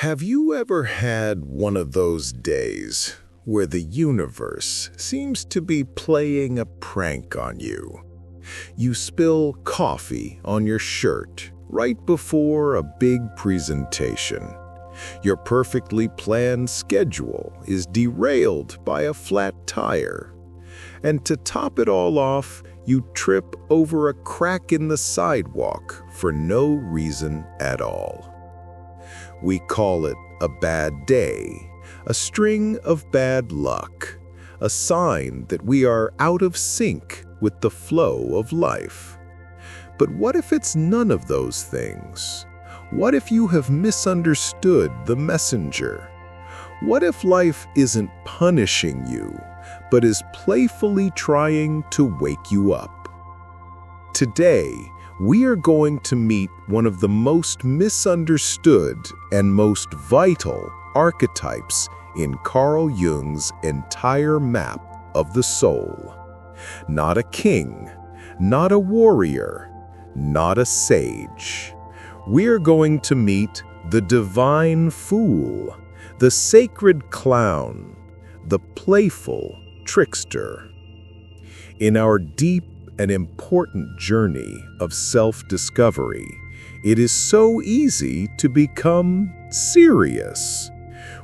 Have you ever had one of those days where the universe seems to be playing a prank on you? You spill coffee on your shirt right before a big presentation. Your perfectly planned schedule is derailed by a flat tire. And to top it all off, you trip over a crack in the sidewalk for no reason at all. We call it a bad day, a string of bad luck, a sign that we are out of sync with the flow of life. But what if it's none of those things? What if you have misunderstood the messenger? What if life isn't punishing you, but is playfully trying to wake you up? Today, we are going to meet one of the most misunderstood and most vital archetypes in Carl Jung's entire map of the soul. Not a king, not a warrior, not a sage. We're going to meet the divine fool, the sacred clown, the playful trickster. In our deep and important journey of self-discovery, it is so easy to become serious.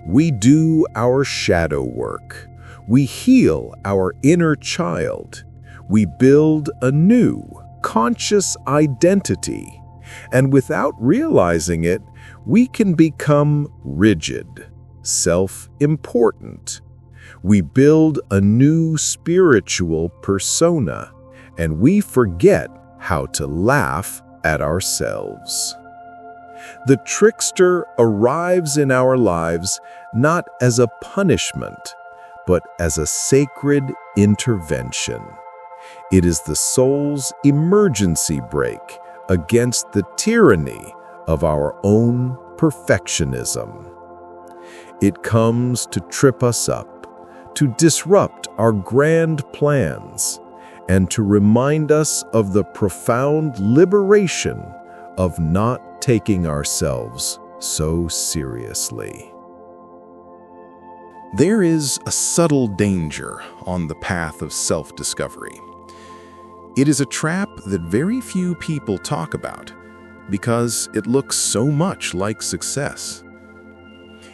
We do our shadow work. We heal our inner child. We build a new, conscious identity. And without realizing it, we can become rigid, self-important. We build a new spiritual persona, and we forget how to laugh at ourselves. The trickster arrives in our lives not as a punishment, but as a sacred intervention. It is the soul's emergency brake against the tyranny of our own perfectionism. It comes to trip us up, to disrupt our grand plans, and to remind us of the profound liberation of not taking ourselves so seriously. There is a subtle danger on the path of self-discovery. It is a trap that very few people talk about because it looks so much like success.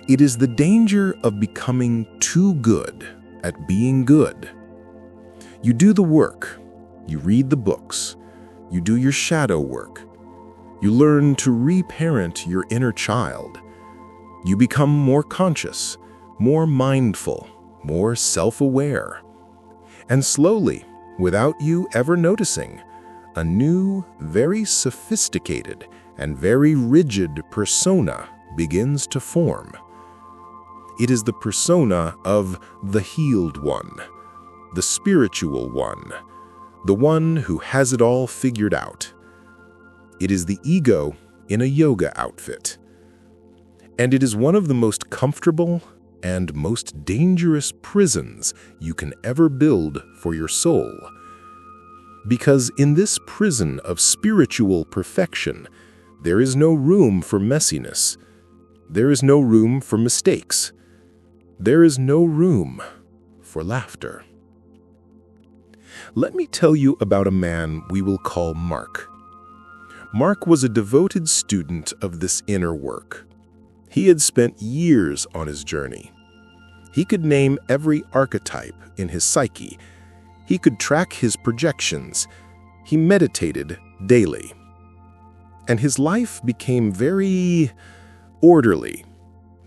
It is the danger of becoming too good at being good. You do the work, you read the books, you do your shadow work, you learn to reparent your inner child. You become more conscious, more mindful, more self-aware. And slowly, without you ever noticing, a new, very sophisticated and very rigid persona begins to form. It is the persona of the healed one, the spiritual one, the one who has it all figured out. It is the ego in a yoga outfit. And it is one of the most comfortable and most dangerous prisons you can ever build for your soul. Because in this prison of spiritual perfection, there is no room for messiness. There is no room for mistakes. There is no room for laughter. Let me tell you about a man we will call Mark. Mark was a devoted student of this inner work. He had spent years on his journey. He could name every archetype in his psyche. He could track his projections. He meditated daily. And his life became very orderly,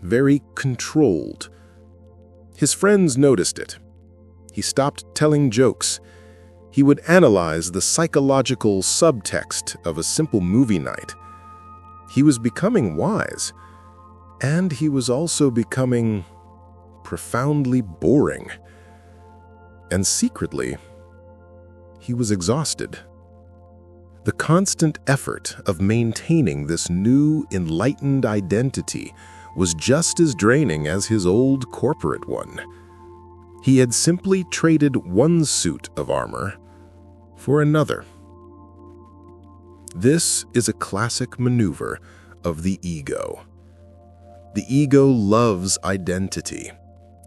very controlled. His friends noticed it. He stopped telling jokes. He would analyze the psychological subtext of a simple movie night. He was becoming wise, and he was also becoming profoundly boring. And secretly, he was exhausted. The constant effort of maintaining this new, enlightened identity was just as draining as his old corporate one. He had simply traded one suit of armor for another. This is a classic maneuver of the ego. The ego loves identity.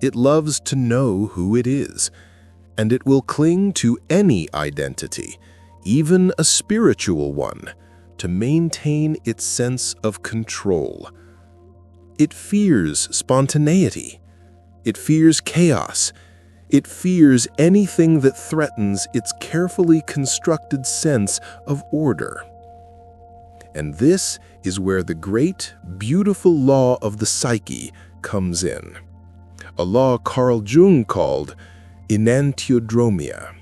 It loves to know who it is, and it will cling to any identity, even a spiritual one, to maintain its sense of control. It fears spontaneity. It fears chaos. It fears anything that threatens its carefully constructed sense of order. And this is where the great, beautiful law of the psyche comes in, a law Carl Jung called enantiodromia.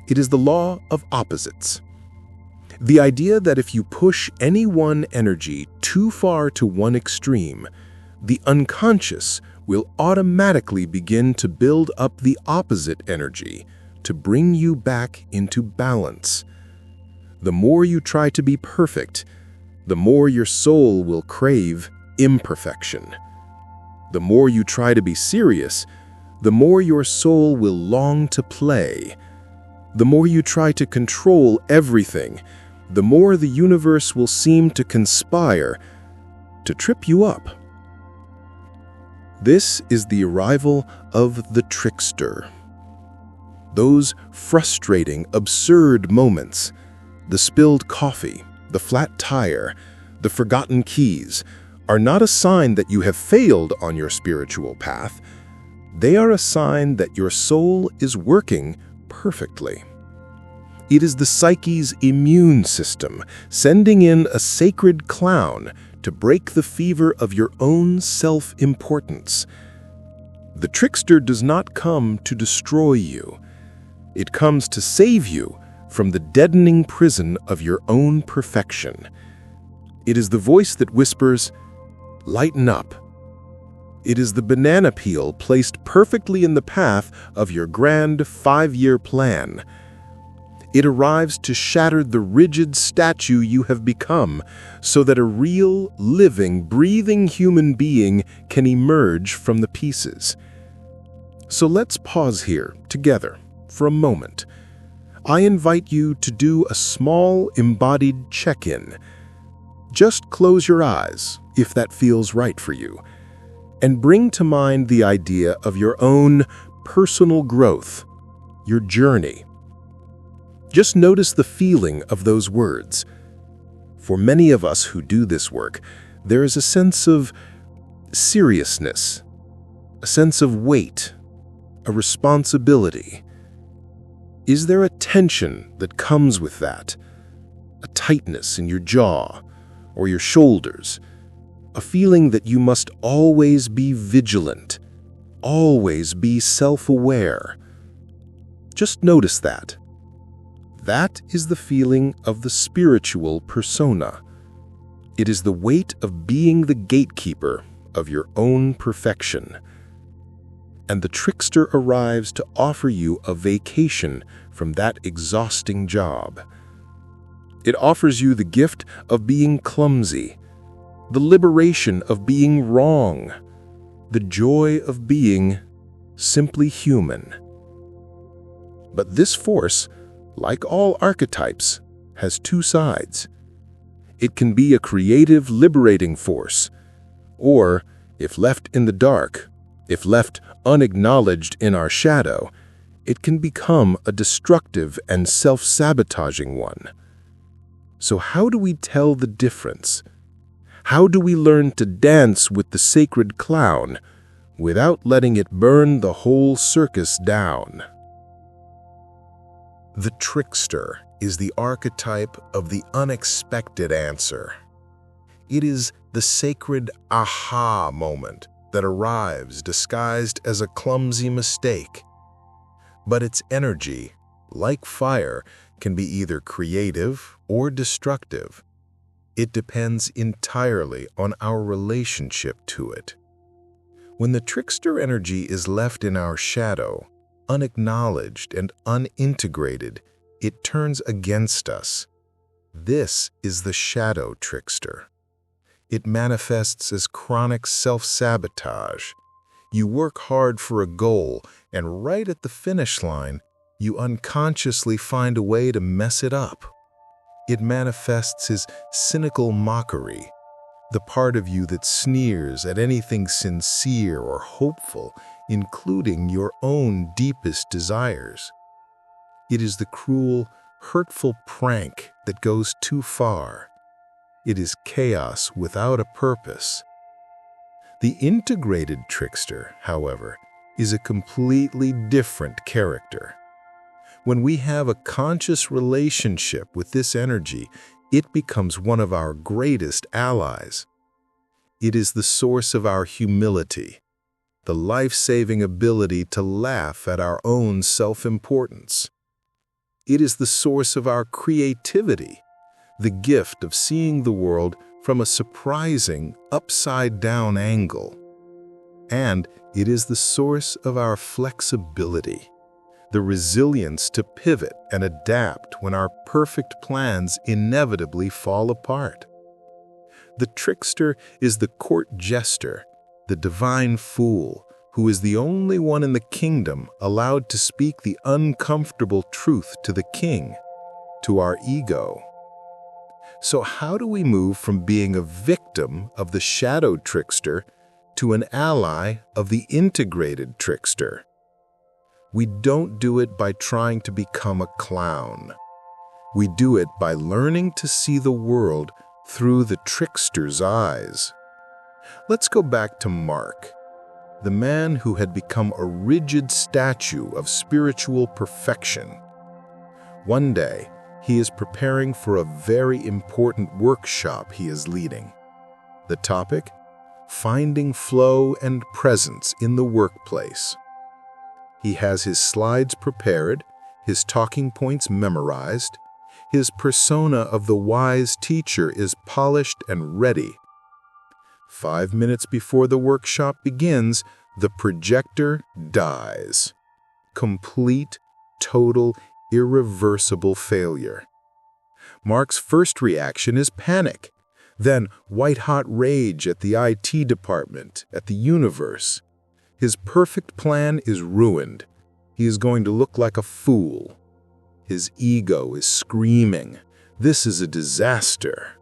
It is the law of opposites. The idea that if you push any one energy too far to one extreme, the unconscious will automatically begin to build up the opposite energy to bring you back into balance. The more you try to be perfect, the more your soul will crave imperfection. The more you try to be serious, the more your soul will long to play. The more you try to control everything, the more the universe will seem to conspire to trip you up. This is the arrival of the trickster. Those frustrating, absurd moments, the spilled coffee, the flat tire, the forgotten keys, are not a sign that you have failed on your spiritual path. They are a sign that your soul is working perfectly. It is the psyche's immune system sending in a sacred clown to break the fever of your own self-importance. The trickster does not come to destroy you. It comes to save you from the deadening prison of your own perfection. It is the voice that whispers, "Lighten up." It is the banana peel placed perfectly in the path of your grand 5-year plan. It arrives to shatter the rigid statue you have become so that a real, living, breathing human being can emerge from the pieces. So let's pause here together for a moment. I invite you to do a small embodied check-in. Just close your eyes, if that feels right for you, and bring to mind the idea of your own personal growth, your journey. Just notice the feeling of those words. For many of us who do this work, there is a sense of seriousness, a sense of weight, a responsibility. Is there a tension that comes with that? A tightness in your jaw or your shoulders? A feeling that you must always be vigilant, always be self-aware? Just notice that. That is the feeling of the spiritual persona. It is the weight of being the gatekeeper of your own perfection. And the trickster arrives to offer you a vacation from that exhausting job. It offers you the gift of being clumsy, the liberation of being wrong, the joy of being simply human. But this force, like all archetypes, has two sides. It can be a creative, liberating force, or, if left in the dark, if left unacknowledged in our shadow, it can become a destructive and self-sabotaging one. So how do we tell the difference? How do we learn to dance with the sacred clown without letting it burn the whole circus down? The trickster is the archetype of the unexpected answer. It is the sacred aha moment that arrives disguised as a clumsy mistake. But its energy, like fire, can be either creative or destructive. It depends entirely on our relationship to it. When the trickster energy is left in our shadow, unacknowledged and unintegrated, it turns against us. This is the shadow trickster. It manifests as chronic self-sabotage. You work hard for a goal, and right at the finish line, you unconsciously find a way to mess it up. It manifests as cynical mockery, the part of you that sneers at anything sincere or hopeful, including your own deepest desires. It is the cruel, hurtful prank that goes too far. It is chaos without a purpose. The integrated trickster, however, is a completely different character. When we have a conscious relationship with this energy, it becomes one of our greatest allies. It is the source of our humility, the life-saving ability to laugh at our own self-importance. It is the source of our creativity, the gift of seeing the world from a surprising, upside-down angle. And it is the source of our flexibility, the resilience to pivot and adapt when our perfect plans inevitably fall apart. The trickster is the court jester, the divine fool, who is the only one in the kingdom allowed to speak the uncomfortable truth to the king, to our ego. So how do we move from being a victim of the shadow trickster to an ally of the integrated trickster? We don't do it by trying to become a clown. We do it by learning to see the world through the trickster's eyes. Let's go back to Mark, the man who had become a rigid statue of spiritual perfection. One day, he is preparing for a very important workshop he is leading. The topic? Finding flow and presence in the workplace. He has his slides prepared, his talking points memorized, his persona of the wise teacher is polished and ready. 5 minutes before the workshop begins, the projector dies. Complete, total, irreversible failure. Mark's first reaction is panic, then white-hot rage at the IT department, at the universe. His perfect plan is ruined. He is going to look like a fool. His ego is screaming, "This is a disaster."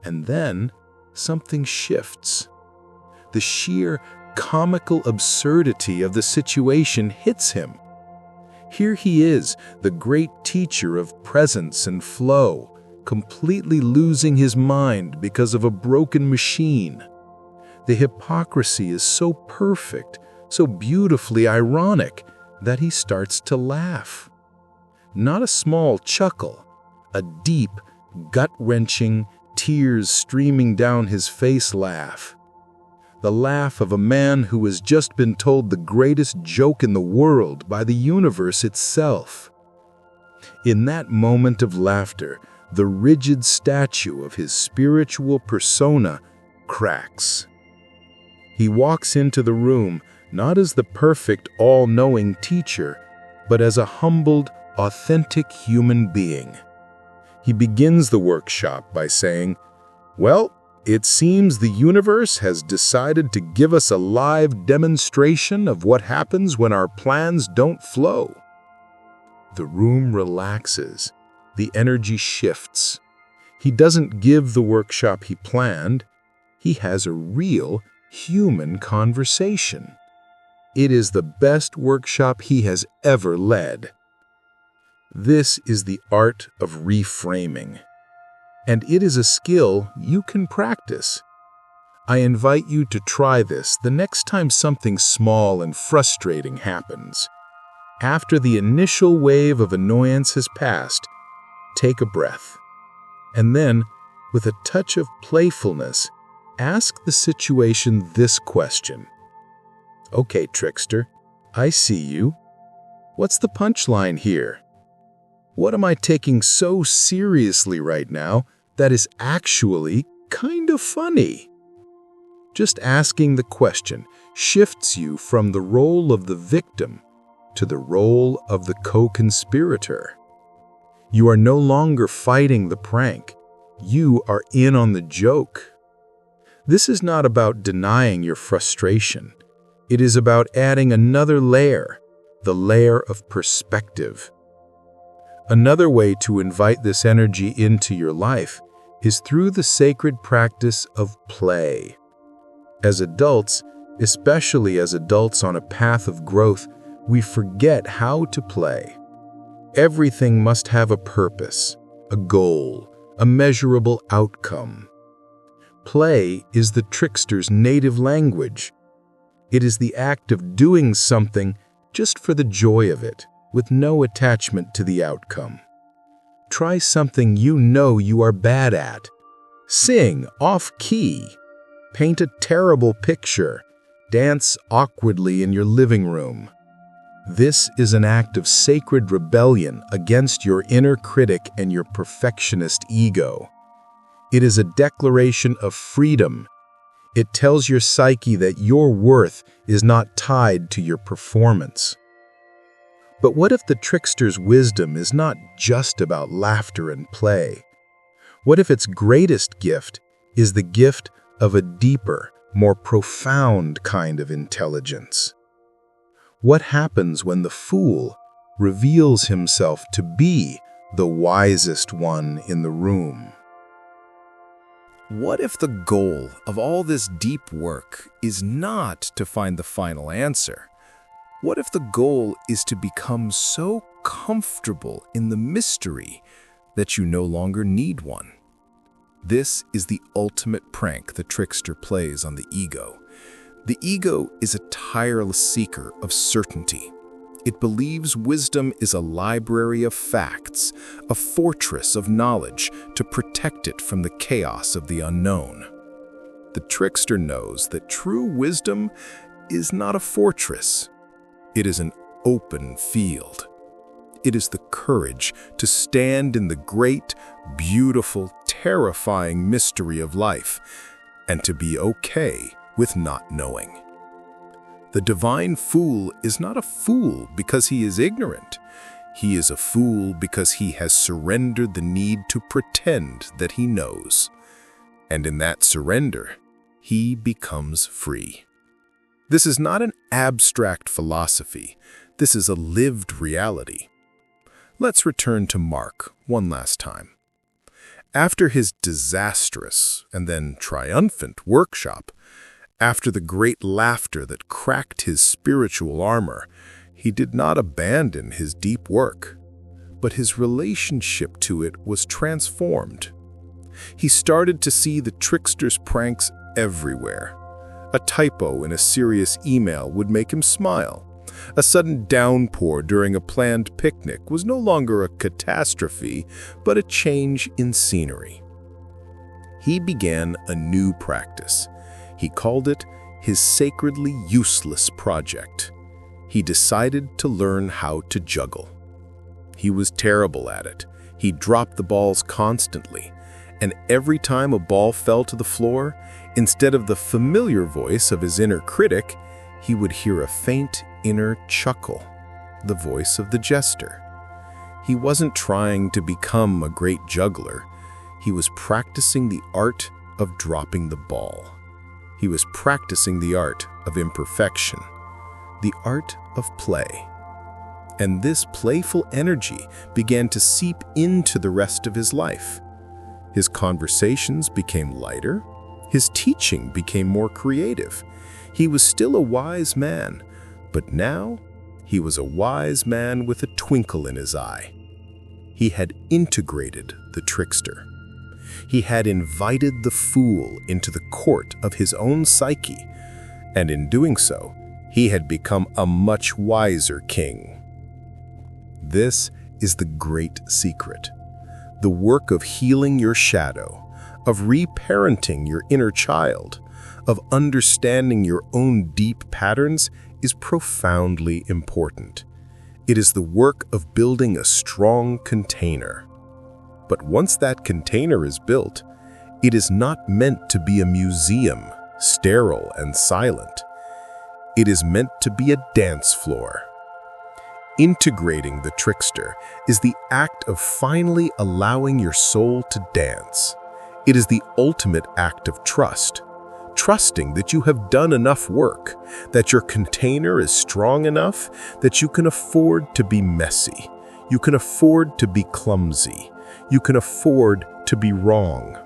And then something shifts. The sheer comical absurdity of the situation hits him. Here he is, the great teacher of presence and flow, completely losing his mind because of a broken machine. The hypocrisy is so perfect, so beautifully ironic, that he starts to laugh. Not a small chuckle, a deep, gut-wrenching, tears streaming down his face laugh. The laugh of a man who has just been told the greatest joke in the world by the universe itself. In that moment of laughter, the rigid statue of his spiritual persona cracks. He walks into the room not as the perfect, all-knowing teacher, but as a humbled, authentic human being. He begins the workshop by saying, "Well, it seems the universe has decided to give us a live demonstration of what happens when our plans don't flow." The room relaxes. The energy shifts. He doesn't give the workshop he planned. He has a real, human conversation. It is the best workshop he has ever led. This is the art of reframing. And it is a skill you can practice. I invite you to try this the next time something small and frustrating happens. After the initial wave of annoyance has passed, take a breath. And then, with a touch of playfulness, ask the situation this question. "Okay, trickster, I see you. What's the punchline here? What am I taking so seriously right now that is actually kind of funny?" Just asking the question shifts you from the role of the victim to the role of the co-conspirator. You are no longer fighting the prank. You are in on the joke. This is not about denying your frustration. It is about adding another layer, the layer of perspective. Another way to invite this energy into your life is through the sacred practice of play. As adults, especially as adults on a path of growth, we forget how to play. Everything must have a purpose, a goal, a measurable outcome. Play is the trickster's native language. It is the act of doing something just for the joy of it, with no attachment to the outcome. Try something you know you are bad at. Sing off-key. Paint a terrible picture. Dance awkwardly in your living room. This is an act of sacred rebellion against your inner critic and your perfectionist ego. It is a declaration of freedom. It tells your psyche that your worth is not tied to your performance. But what if the trickster's wisdom is not just about laughter and play? What if its greatest gift is the gift of a deeper, more profound kind of intelligence? What happens when the fool reveals himself to be the wisest one in the room? What if the goal of all this deep work is not to find the final answer? What if the goal is to become so comfortable in the mystery that you no longer need one? This is the ultimate prank the trickster plays on the ego. The ego is a tireless seeker of certainty. It believes wisdom is a library of facts, a fortress of knowledge to protect it from the chaos of the unknown. The trickster knows that true wisdom is not a fortress. It is an open field. It is the courage to stand in the great, beautiful, terrifying mystery of life and to be okay with not knowing. The divine fool is not a fool because he is ignorant. He is a fool because he has surrendered the need to pretend that he knows. And in that surrender, he becomes free. This is not an abstract philosophy. This is a lived reality. Let's return to Mark one last time. After his disastrous and then triumphant workshop, after the great laughter that cracked his spiritual armor, he did not abandon his deep work, but his relationship to it was transformed. He started to see the trickster's pranks everywhere. A typo in a serious email would make him smile. A sudden downpour during a planned picnic was no longer a catastrophe, but a change in scenery. He began a new practice. He called it his sacredly useless project. He decided to learn how to juggle. He was terrible at it. He dropped the balls constantly, and every time a ball fell to the floor, instead of the familiar voice of his inner critic, he would hear a faint inner chuckle, the voice of the Jester. He wasn't trying to become a great juggler. He was practicing the art of dropping the ball. He was practicing the art of imperfection, the art of play. And this playful energy began to seep into the rest of his life. His conversations became lighter. His teaching became more creative. He was still a wise man, but now he was a wise man with a twinkle in his eye. He had integrated the trickster. He had invited the fool into the court of his own psyche, and in doing so, he had become a much wiser king. This is the great secret. The work of healing your shadow, of reparenting your inner child, of understanding your own deep patterns is profoundly important. It is the work of building a strong container. But once that container is built, it is not meant to be a museum, sterile and silent. It is meant to be a dance floor. Integrating the trickster is the act of finally allowing your soul to dance. It is the ultimate act of trust. Trusting that you have done enough work, that your container is strong enough, that you can afford to be messy, you can afford to be clumsy, you can afford to be wrong.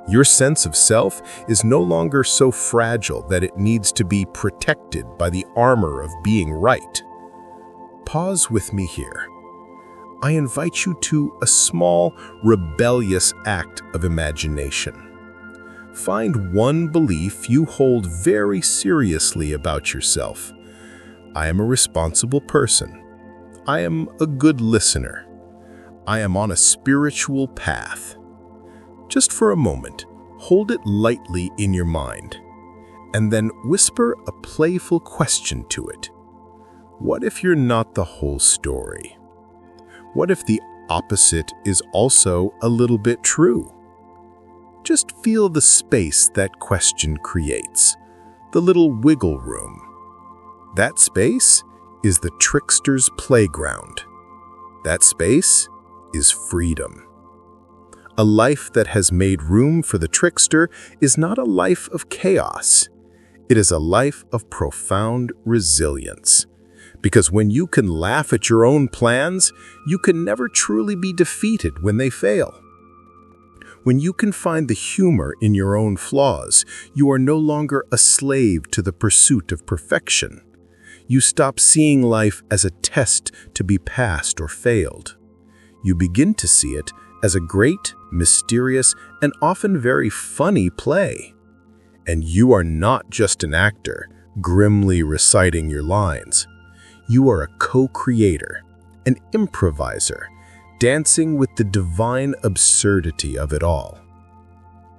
Your sense of self is no longer so fragile that it needs to be protected by the armor of being right. Pause with me here. I invite you to a small, rebellious act of imagination. Find one belief you hold very seriously about yourself. I am a responsible person. I am a good listener. I am on a spiritual path. Just for a moment, hold it lightly in your mind, and then whisper a playful question to it. What if you're not the whole story? What if the opposite is also a little bit true? Just feel the space that question creates, the little wiggle room. That space is the trickster's playground. That space is freedom. A life that has made room for the trickster is not a life of chaos. It is a life of profound resilience. Because when you can laugh at your own plans, you can never truly be defeated when they fail. When you can find the humor in your own flaws, you are no longer a slave to the pursuit of perfection. You stop seeing life as a test to be passed or failed. You begin to see it as a great, mysterious, and often very funny play. And you are not just an actor, grimly reciting your lines. You are a co-creator, an improviser, dancing with the divine absurdity of it all.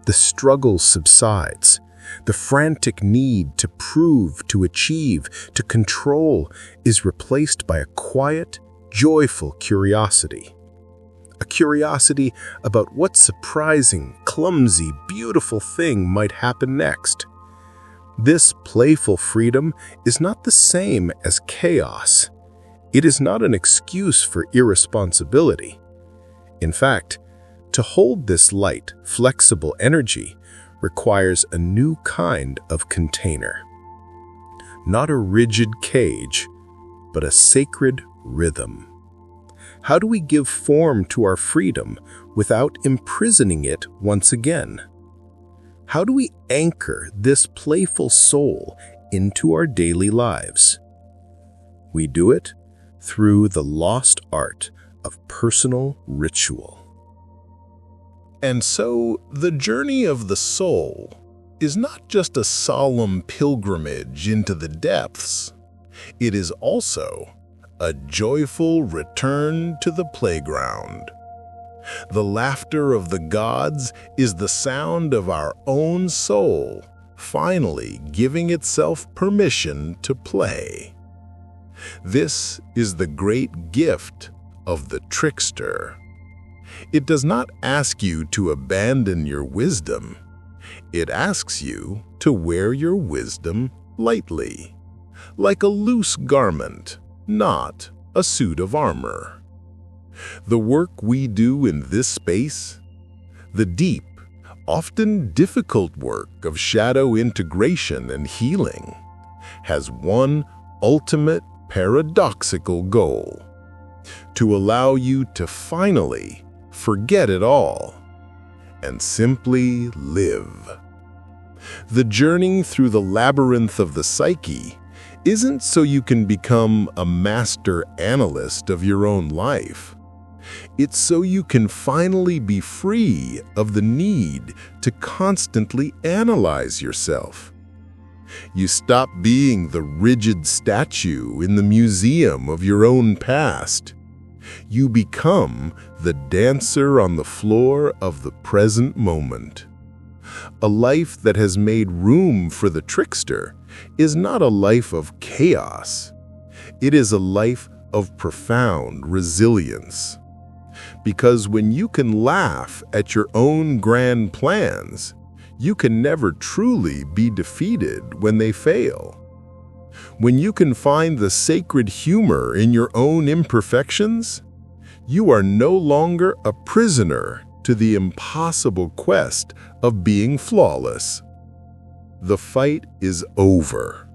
The struggle subsides. The frantic need to prove, to achieve, to control is replaced by a quiet, joyful curiosity. A curiosity about what surprising, clumsy, beautiful thing might happen next. This playful freedom is not the same as chaos. It is not an excuse for irresponsibility. In fact, to hold this light, flexible energy requires a new kind of container. Not a rigid cage, but a sacred rhythm. How do we give form to our freedom without imprisoning it once again? How do we anchor this playful soul into our daily lives? We do it through the lost art of personal ritual. And so, the journey of the soul is not just a solemn pilgrimage into the depths. It is also a joyful return to the playground. The laughter of the gods is the sound of our own soul finally giving itself permission to play. This is the great gift of the trickster. It does not ask you to abandon your wisdom. It asks you to wear your wisdom lightly, like a loose garment, not a suit of armor. The work we do in this space, the deep, often difficult work of shadow integration and healing, has one ultimate paradoxical goal: to allow you to finally forget it all and simply live. The journey through the labyrinth of the psyche isn't so you can become a master analyst of your own life. It's so you can finally be free of the need to constantly analyze yourself. You stop being the rigid statue in the museum of your own past. You become the dancer on the floor of the present moment. A life that has made room for the trickster is not a life of chaos. It is a life of profound resilience. Because when you can laugh at your own grand plans, you can never truly be defeated when they fail. When you can find the sacred humor in your own imperfections, you are no longer a prisoner to the impossible quest of being flawless. The fight is over.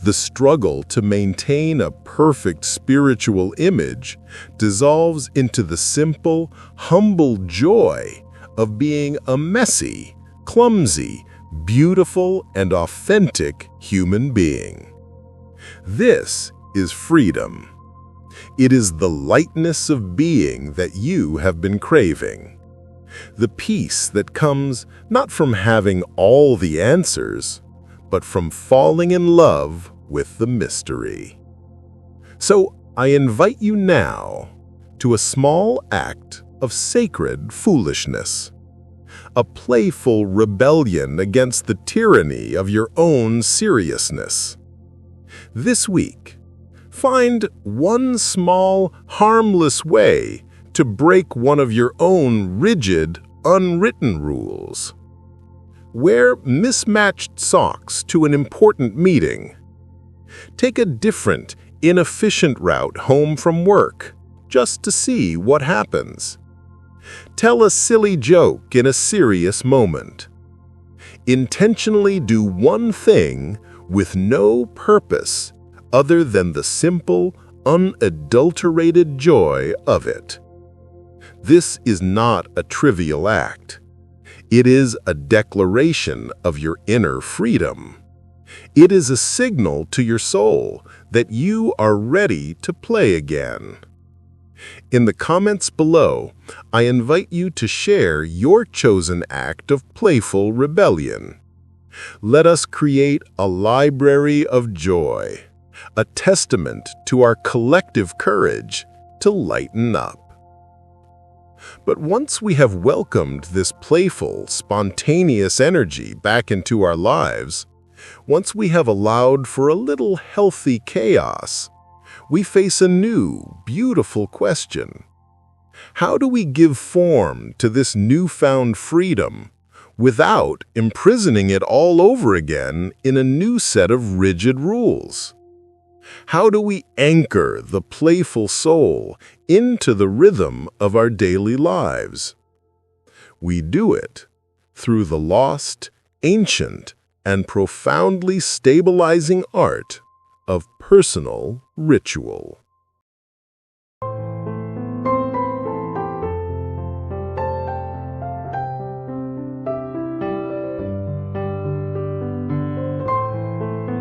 The struggle to maintain a perfect spiritual image dissolves into the simple, humble joy of being a messy, clumsy, beautiful, and authentic human being. This is freedom. It is the lightness of being that you have been craving. The peace that comes not from having all the answers, but from falling in love with the mystery. So I invite you now to a small act of sacred foolishness, a playful rebellion against the tyranny of your own seriousness. This week, find one small, harmless way to break one of your own rigid, unwritten rules. Wear mismatched socks to an important meeting. Take a different, inefficient route home from work, just to see what happens. Tell a silly joke in a serious moment. Intentionally do one thing with no purpose other than the simple, unadulterated joy of it. This is not a trivial act. It is a declaration of your inner freedom. It is a signal to your soul that you are ready to play again. In the comments below, I invite you to share your chosen act of playful rebellion. Let us create a library of joy, a testament to our collective courage to lighten up. But once we have welcomed this playful, spontaneous energy back into our lives, once we have allowed for a little healthy chaos, we face a new, beautiful question. How do we give form to this newfound freedom without imprisoning it all over again in a new set of rigid rules? How do we anchor the playful soul into the rhythm of our daily lives? We do it through the lost, ancient, and profoundly stabilizing art of personal ritual.